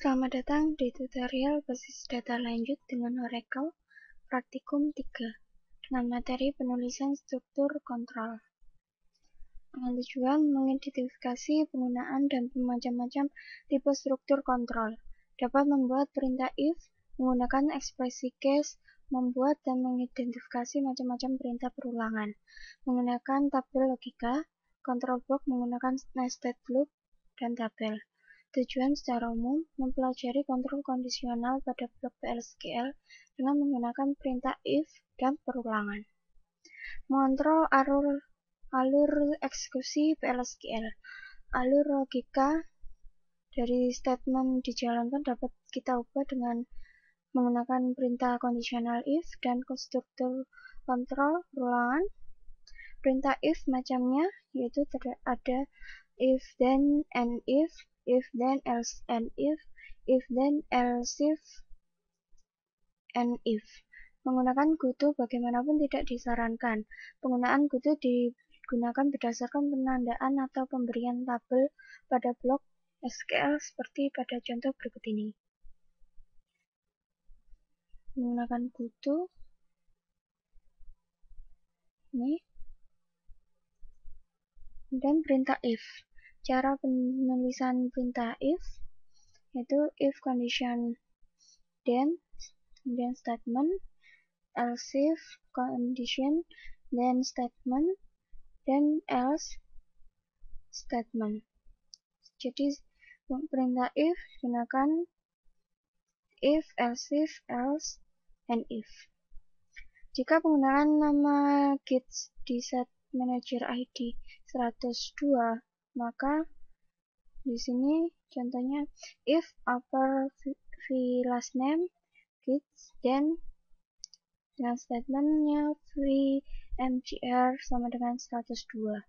Selamat datang di tutorial basis data lanjut dengan Oracle Praktikum 3 dengan materi penulisan struktur kontrol. Dengan tujuan mengidentifikasi penggunaan dan macam-macam tipe struktur kontrol, dapat membuat perintah if menggunakan ekspresi case, membuat dan mengidentifikasi macam-macam perintah perulangan, menggunakan tabel logika, control block menggunakan nested loop, dan tabel. Tujuan secara umum, mempelajari kontrol kondisional pada blok PLSQL dengan menggunakan perintah if dan perulangan. Mengontrol alur eksekusi PLSQL. Alur logika dari statement dijalankan dapat kita ubah dengan menggunakan perintah kondisional if dan konstruktor kontrol perulangan. Perintah if macamnya yaitu ada if then and if then else and if then else and if. Menggunakan goto bagaimanapun tidak disarankan. Penggunaan goto digunakan berdasarkan penandaan atau pemberian tabel pada blok SQL seperti pada contoh berikut ini. Menggunakan goto ini dan perintah if. Cara penulisan perintah if yaitu if condition then statement, else if condition then statement, then else statement. Jadi perintah if gunakan if, else if, else, and if. Jika penggunaan nama gets di set manager ID 102, maka di sini contohnya if upper v last name gets then dengan statementnya vmgr sama dengan 102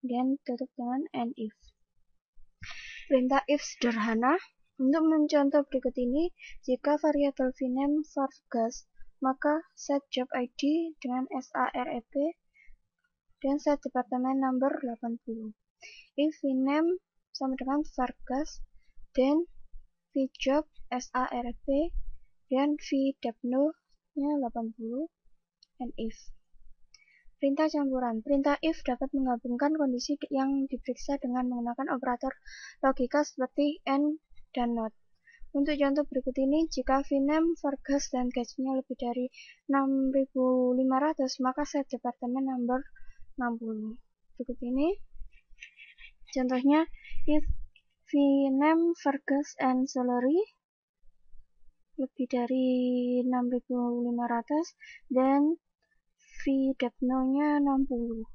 dan tutup dengan and if. Perintah if sederhana. Untuk mencontoh berikut ini, jika variabel vname vargas, maka set job id dengan sarep dan set departemen number 80. If vname sama dengan vargas, then vjob sarep dan vdapno nya 80 and if. Perintah campuran. Perintah if dapat menggabungkan kondisi yang diperiksa dengan menggunakan operator logika seperti and dan not. Untuk contoh berikut ini, jika vname vargas dan gajinya lebih dari 6.500, maka set departemen number 60. Berikut ini contohnya, if vname vargas and salary lebih dari 6.500 dan vdapno-nya 60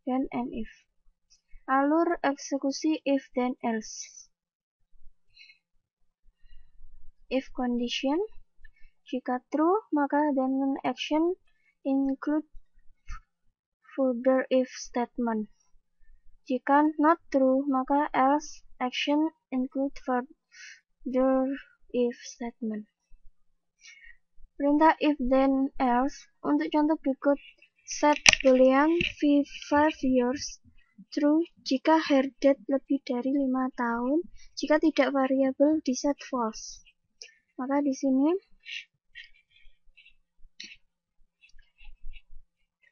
dan and if. Alur eksekusi if then else. If condition, jika true maka then action include further if statement. Jika not true maka else action include further if statement. Perintah if then else. Untuk contoh berikut, set boolean v5 years true jika hair date lebih dari 5 tahun, jika tidak variabel di set false. Maka di sini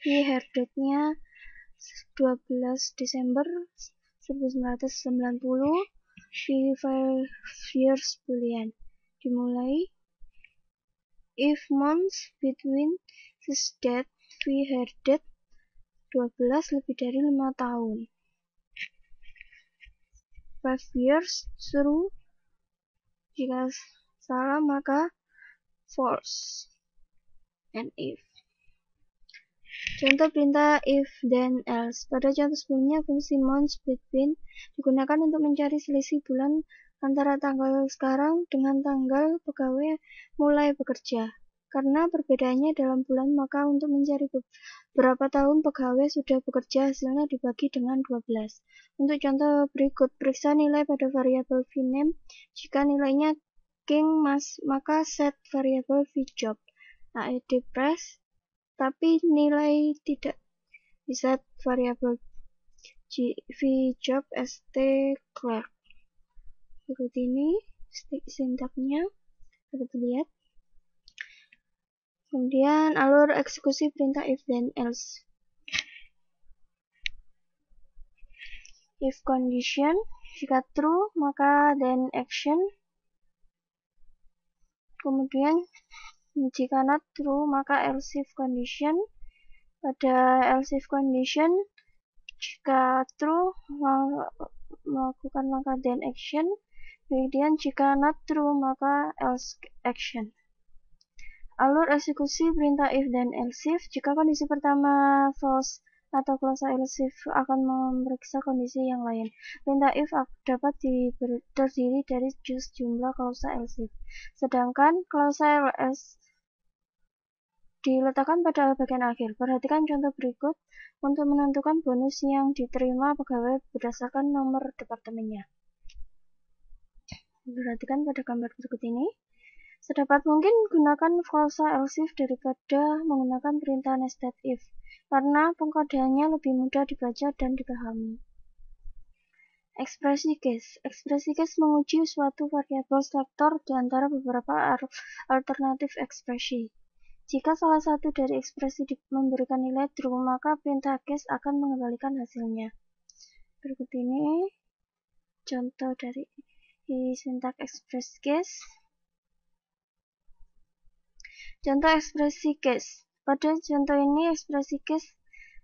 v hair date-nya 12 Desember 1990, v5 years boolean dimulai if months between this date v hair date 12 lebih dari 5 tahun. 5 years true, jika salah maka false and if. Contoh perintah if then else. Pada contoh sebelumnya, fungsi months between digunakan untuk mencari selisih bulan antara tanggal sekarang dengan tanggal pegawai mulai bekerja. Karena perbedaannya dalam bulan, maka untuk mencari berapa tahun pegawai sudah bekerja, hasilnya dibagi dengan 12. Untuk contoh berikut, periksa nilai pada variabel vname. Jika nilainya king, maka set variabel vjob aed press, tapi nilai tidak di set variabel vjob st clerk. Berikut ini sintaknya dapat dilihat. Kemudian alur eksekusi perintah if then else. If condition, jika true maka then action. Kemudian jika not true maka else if condition. Pada else if condition, jika true melakukan langkah then action. Kemudian jika not true maka else action. Alur eksekusi perintah if then else if, jika kondisi pertama false atau klausa else if akan memeriksa kondisi yang lain. Perintah if dapat terdiri dari jumlah klausa else if. Sedangkan klausa else diletakkan pada bagian akhir. Perhatikan contoh berikut untuk menentukan bonus yang diterima pegawai berdasarkan nomor departemennya. Perhatikan pada gambar berikut ini. Sedapat mungkin gunakan klausa else if daripada menggunakan perintah nested if, karena pengkodeannya lebih mudah dibaca dan dipahami. Ekspresi case. Ekspresi case menguji suatu variabel selektor di antara beberapa alternatif ekspresi. Jika salah satu dari ekspresi memberikan nilai true, maka perintah case akan mengembalikan hasilnya. Berikut ini contoh dari sintak ekspresi case. Contoh ekspresi case. Pada contoh ini ekspresi case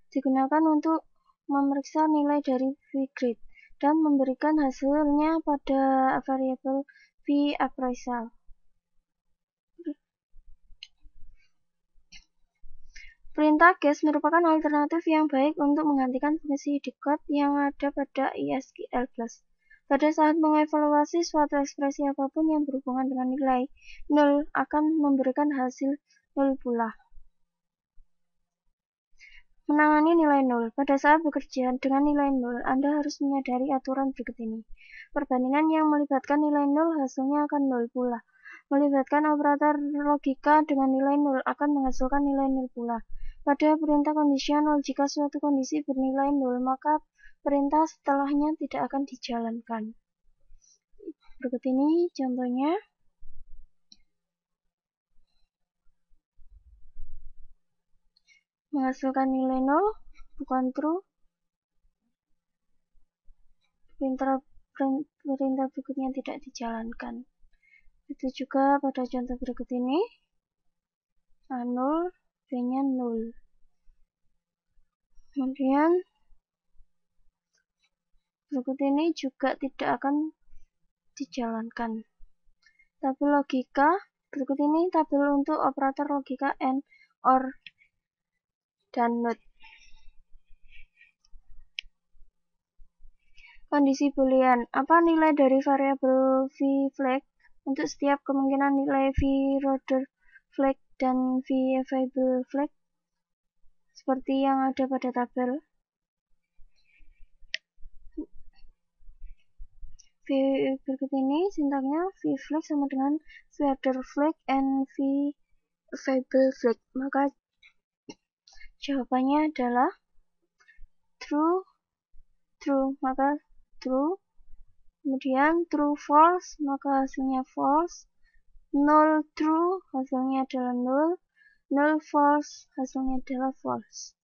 digunakan untuk memeriksa nilai dari V-grade dan memberikan hasilnya pada variabel V-appraisal. Perintah case merupakan alternatif yang baik untuk menggantikan fungsi decode yang ada pada ISQL+. Pada saat mengevaluasi suatu ekspresi apapun yang berhubungan dengan nilai 0 akan memberikan hasil 0 pula. Menangani nilai 0. Pada saat bekerja dengan nilai 0, Anda harus menyadari aturan berikut ini. Perbandingan yang melibatkan nilai 0 hasilnya akan 0 pula. Melibatkan operator logika dengan nilai 0 akan menghasilkan nilai 0 pula. Pada perintah kondisional, jika suatu kondisi bernilai 0, maka perintah setelahnya tidak akan dijalankan. Berikut ini contohnya. Menghasilkan nilai 0, bukan true. Perintah berikutnya tidak dijalankan. Itu juga pada contoh berikut ini. A0, B-nya 0. Kemudian berikut ini juga tidak akan dijalankan. Tabel logika, berikut ini tabel untuk operator logika AND, OR, dan NOT. Kondisi boolean. Apa nilai dari variabel v-flag untuk setiap kemungkinan nilai v-reader flag dan v-available flag? Seperti yang ada pada tabel. Berikut ini sintaknya v-flag sama dengan v-reader flag and v-available flag. Maka jawabannya adalah true, maka true. Kemudian true false, maka hasilnya false. Null true, hasilnya adalah null. Null false, hasilnya adalah false.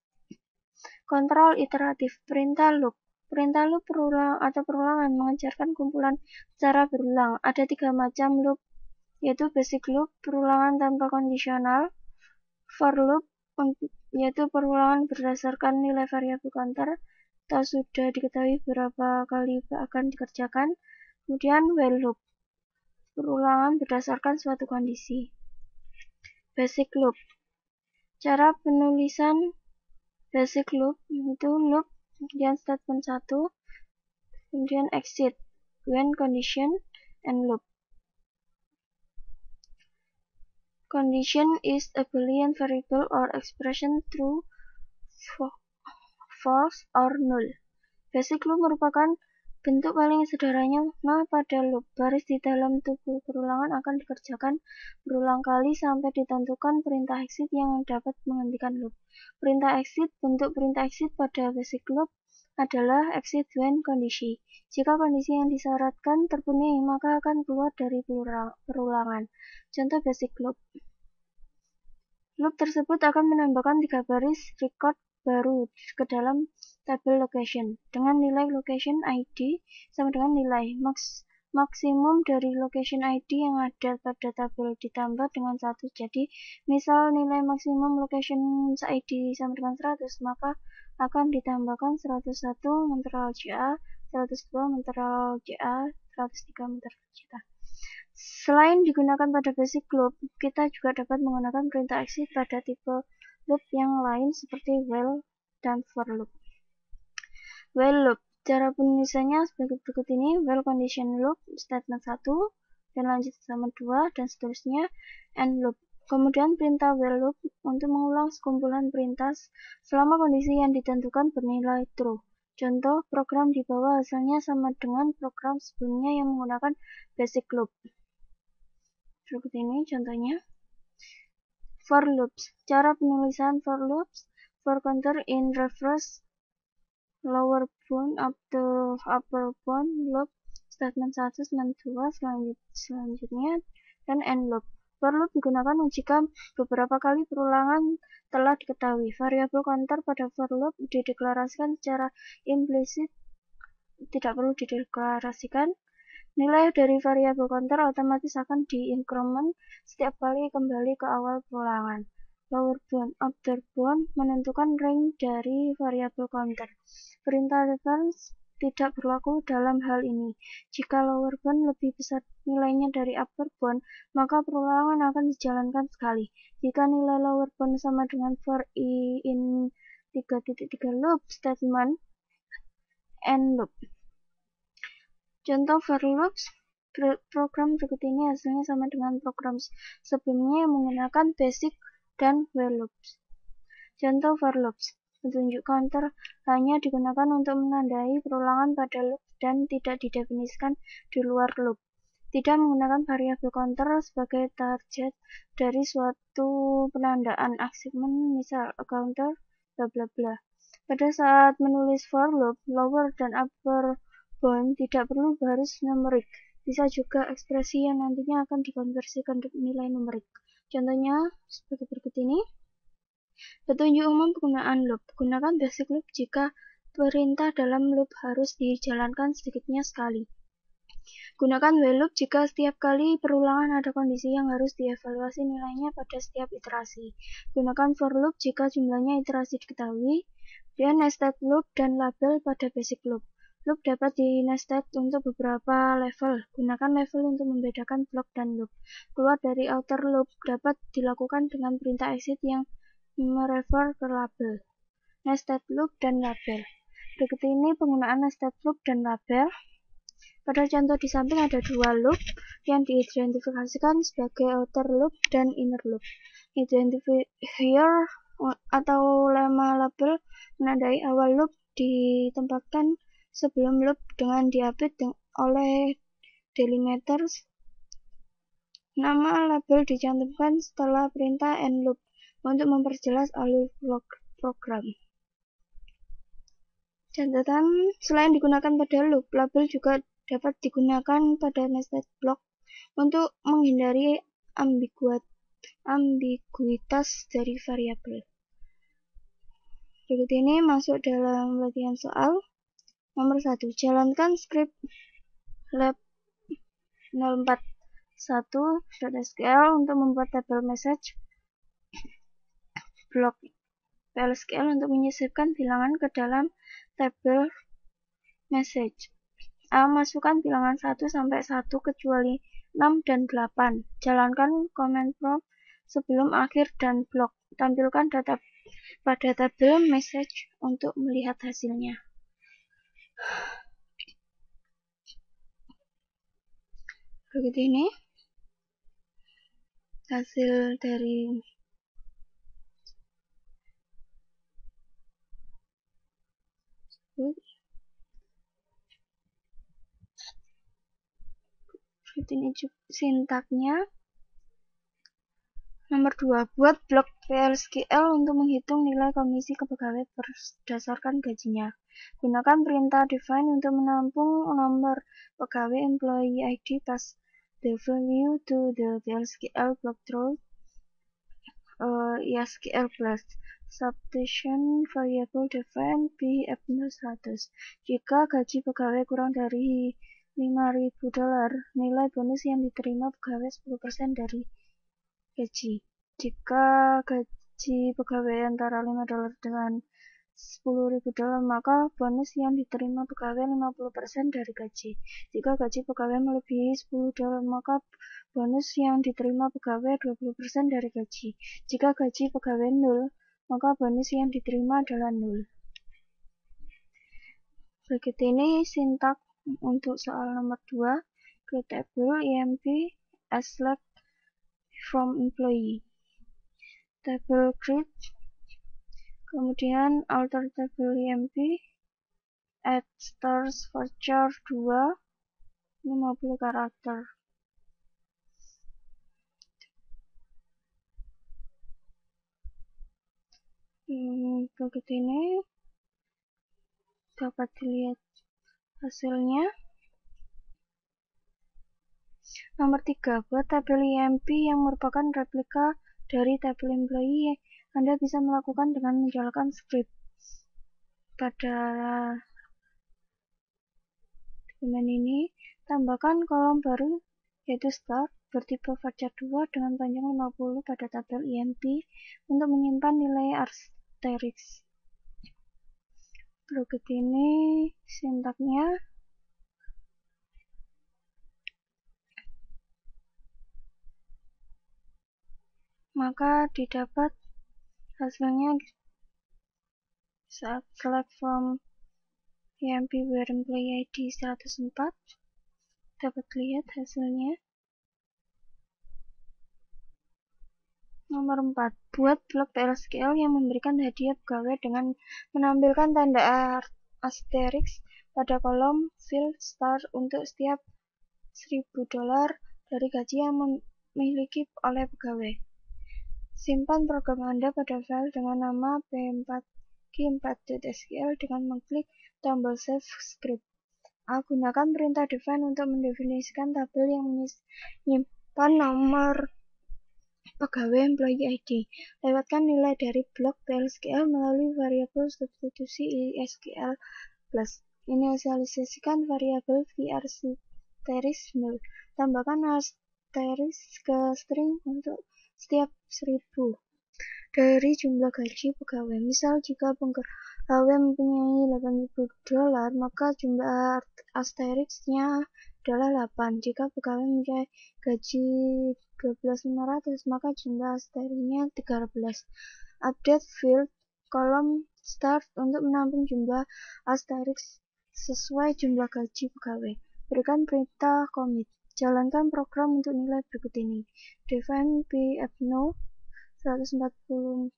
Kontrol iteratif. Perintah loop. Perintah loop perulangan mengejarkan kumpulan secara berulang. Ada 3 macam loop, yaitu basic loop, perulangan tanpa kondisional, for loop, yaitu perulangan berdasarkan nilai variabel counter, atau sudah diketahui berapa kali akan dikerjakan. Kemudian while loop, perulangan berdasarkan suatu kondisi. Basic loop. Cara penulisan basic loop itu loop, kemudian statement 1, kemudian exit, when condition, and loop. Condition is a Boolean variable or expression true, false, or null. Basic loop merupakan bentuk paling sederhana pada loop. Baris di dalam tubuh perulangan akan dikerjakan berulang kali sampai ditentukan perintah exit yang dapat menghentikan loop. Perintah exit, bentuk perintah exit pada basic loop adalah exit when kondisi. Jika kondisi yang disyaratkan terpenuhi, maka akan keluar dari perulangan. Contoh basic loop. Loop tersebut akan menambahkan 3 baris record baru ke dalam tabel location dengan nilai location ID sama dengan nilai maksimum dari location ID yang ada pada tabel ditambah dengan 1. Jadi, misal nilai maksimum location ID sama dengan 100, maka akan ditambahkan 101 menteral JA, 102 menteral JA, 103 menteral JA. Selain digunakan pada basic loop, kita juga dapat menggunakan perintah exit pada tipe loop yang lain seperti while dan for loop. While loop, cara penulisannya sebagai berikut ini: while condition loop, statement 1, dan lanjut sama 2, dan seterusnya, and loop. Kemudian perintah while loop untuk mengulang sekumpulan perintah selama kondisi yang ditentukan bernilai true. Contoh program di bawah hasilnya sama dengan program sebelumnya yang menggunakan basic loop. Berikut ini contohnya. For loops. Cara penulisan for loops: for counter in reverse, lower bound after upper bound, loop, statement 1, statement 2, selanjutnya, dan end loop. For loop digunakan jika beberapa kali perulangan telah diketahui. Variabel counter pada for loop dideklarasikan secara implisit, tidak perlu dideklarasikan. Nilai dari variabel counter otomatis akan diinkrement setiap kali kembali ke awal perulangan. Lower bound, upper bound menentukan range dari variabel counter. Perintah reverse tidak berlaku dalam hal ini. Jika lower bound lebih besar nilainya dari upper bound, maka perulangan akan dijalankan sekali. Jika nilai lower bound sama dengan for i in 3.3 loop statement, end loop. Contoh for loops, program berikut ini hasilnya sama dengan program sebelumnya yang menggunakan basic dan while loops. Contoh for loops, petunjuk counter hanya digunakan untuk menandai perulangan pada loop dan tidak didefinisikan di luar loop. Tidak menggunakan variabel counter sebagai target dari suatu penandaan achievement, misal a counter bla bla bla. Pada saat menulis for loop, lower dan upper bound tidak perlu baris numerik, bisa juga ekspresi yang nantinya akan dikonversikan ke nilai numerik. Contohnya seperti berikut ini. Petunjuk umum penggunaan loop. Gunakan basic loop jika perintah dalam loop harus dijalankan sedikitnya sekali. Gunakan while loop jika setiap kali perulangan ada kondisi yang harus dievaluasi nilainya pada setiap iterasi. Gunakan for loop jika jumlahnya iterasi diketahui. Dan nested loop dan label pada basic loop. Loop dapat di-nested untuk beberapa level. Gunakan level untuk membedakan block dan loop. Keluar dari outer loop dapat dilakukan dengan perintah exit yang merefer ke label. Nested loop dan label. Berikut ini penggunaan nested loop dan label. Pada contoh di samping ada 2 loop yang diidentifikasikan sebagai outer loop dan inner loop. Identifier atau lema label menandai awal loop ditempatkan sebelum loop dengan diupdate oleh delimiters. Nama label dicantumkan setelah perintah end loop untuk memperjelas alur program. Catatan, selain digunakan pada loop, label juga dapat digunakan pada nested block untuk menghindari ambiguitas dari variabel. Berikut ini masuk dalam latihan soal. Nomor 1. Jalankan skrip lab 041.SQL untuk membuat tabel message blok PL/SQL untuk menyisipkan bilangan ke dalam tabel message. A. Masukkan bilangan 1 sampai 1 kecuali 6 dan 8. Jalankan command prompt sebelum akhir dan blok. Tampilkan data pada tabel message untuk melihat hasilnya. Berikut ini hasil dari berikut ini sintaknya. Nomor 2. Buat blok PL/SQL untuk menghitung nilai komisi ke pegawai berdasarkan gajinya. Gunakan perintah define untuk menampung nomor pegawai employee ID pass the value to the PLSQL block through ESQL plus substitution variable define p=100. Jika gaji pegawai kurang dari $5.000, nilai bonus yang diterima pegawai 10% dari gaji. Jika gaji pegawai antara $5 dengan $10.000, maka bonus yang diterima pegawai 50% dari gaji. Jika gaji pegawai melebihi $10, maka bonus yang diterima pegawai 20% dari gaji. Jika gaji pegawai 0, maka bonus yang diterima adalah 0. Berikut ini sintak untuk soal nomor 2. Create table EMP as select from employee. Table create, kemudian alter table EMP, add stars varchar 2, 50 karakter. Begitu ini dapat dilihat hasilnya. Nomor 3, buat tabel EMP yang merupakan replika dari tabel employee. Anda bisa melakukan dengan menjalankan script. Pada dokumen ini, tambahkan kolom baru yaitu start bertipe varchar 2 dengan panjang 50 pada tabel EMP untuk menyimpan nilai asterisk. Berikut ini sintaknya. Maka didapat hasilnya saat select from EMP where employee ID 104. Dapat lihat hasilnya. Nomor 4, buat blok PLSQL yang memberikan hadiah pegawai dengan menampilkan tanda asterisk pada kolom field star untuk setiap $1.000 dari gaji yang dimiliki oleh pegawai. Simpan program Anda pada file dengan nama p4g4.sql dengan mengklik tombol Save Script. Gunakan perintah define untuk mendefinisikan tabel yang menyimpan nomor pegawai employee ID. Lewatkan nilai dari blok PLSQL melalui variabel substitusi ESQL plus. Inisialisasikan variabel v_asterisk 0. Tambahkan asterisk ke string untuk setiap 1.000 dari jumlah gaji pegawai. Misal, jika pegawai mempunyai $80, maka jumlah asterisknya adalah 8. Jika pegawai mempunyai gaji $12.500, maka jumlah asterisknya 13. Update field kolom start untuk menampung jumlah asterisk sesuai jumlah gaji pegawai. Berikan perintah commit. Jalankan program untuk nilai berikut ini. Define p_no 174,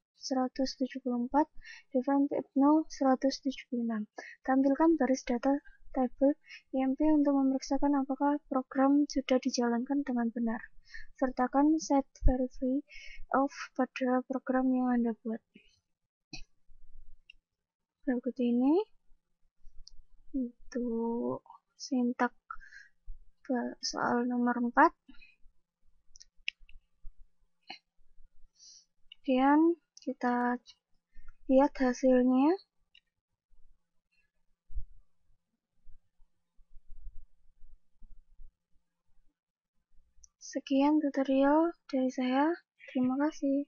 define p_no 176. Tampilkan baris data tabel EMP untuk memeriksakan apakah program sudah dijalankan dengan benar. Sertakan set verify of pada program yang Anda buat. Berikut ini untuk sintak soal nomor 4. Kemudian kita lihat hasilnya. Sekian tutorial dari saya. Terima kasih.